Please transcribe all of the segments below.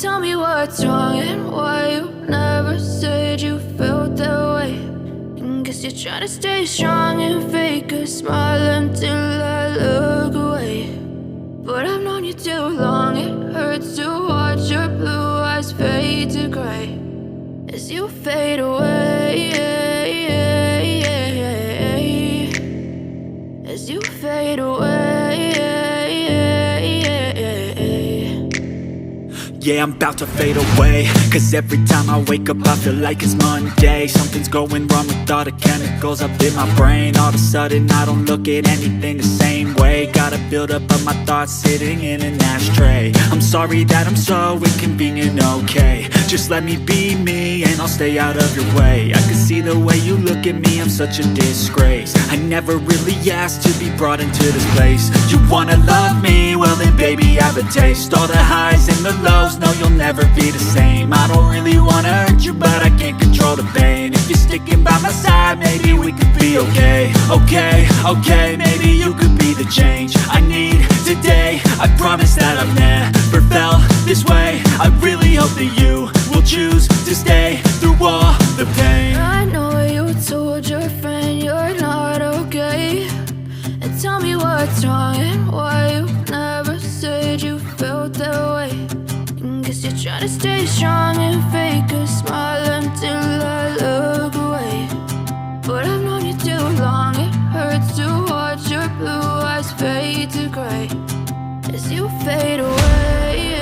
Tell me what's wrong and why you never said you felt that way. And guess you're trying to stay strong and fake a smile until I look away. But I've known you too long, it hurts to watch your blue eyes fade to gray as you fade away, as you fade away. Yeah, I'm about to fade away, cause every time I wake up I feel like it's Monday. Something's going wrong with all the chemicals up in my brain. All of a sudden I don't look at anything the same way. Got a build-up of my thoughts sitting in an ashtray. I'm sorry that I'm so inconvenient, okay. Just let me be me and I'll stay out of your way. I can see the way you look at me, I'm such a disgrace. I never really asked to be brought into this place. You wanna love me? Well then baby I have a taste. All the highs and the lows, no, you'll never be the same. I don't really wanna hurt you, but I can't control the pain. If you're sticking by my side, maybe we could be okay. Okay, maybe you could be the change I need today. I promise that I've never felt this way. I really hope that you will choose to stay through all the pain. I know you told your friend you're not okay. And tell me what's wrong and why you never said you felt that way. Guess you're trying to stay strong and fake a smile until I look away. But I've known you too long, it hurts to watch your blue eyes fade to gray as you fade away,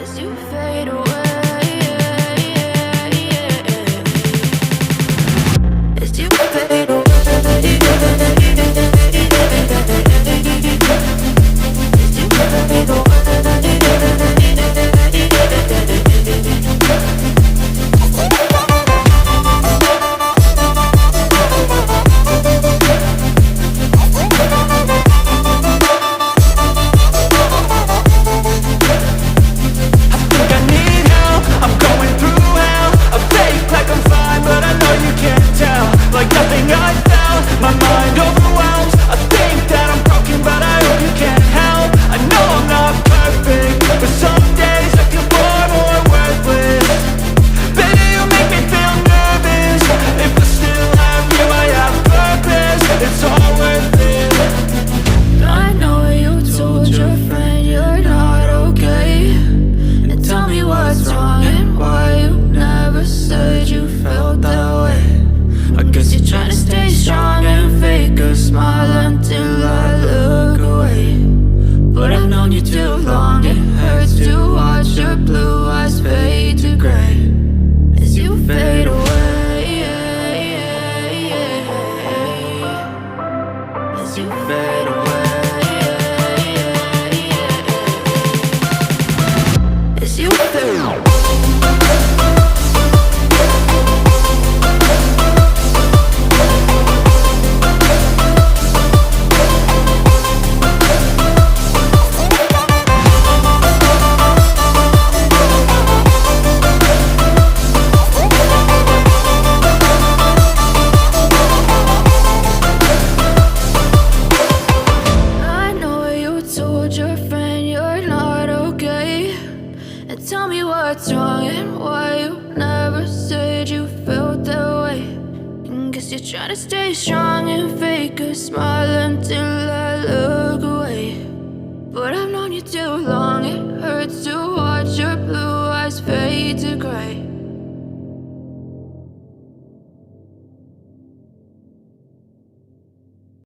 as you fade away, as you fade away. You're trying to stay strong and fake a smile until I look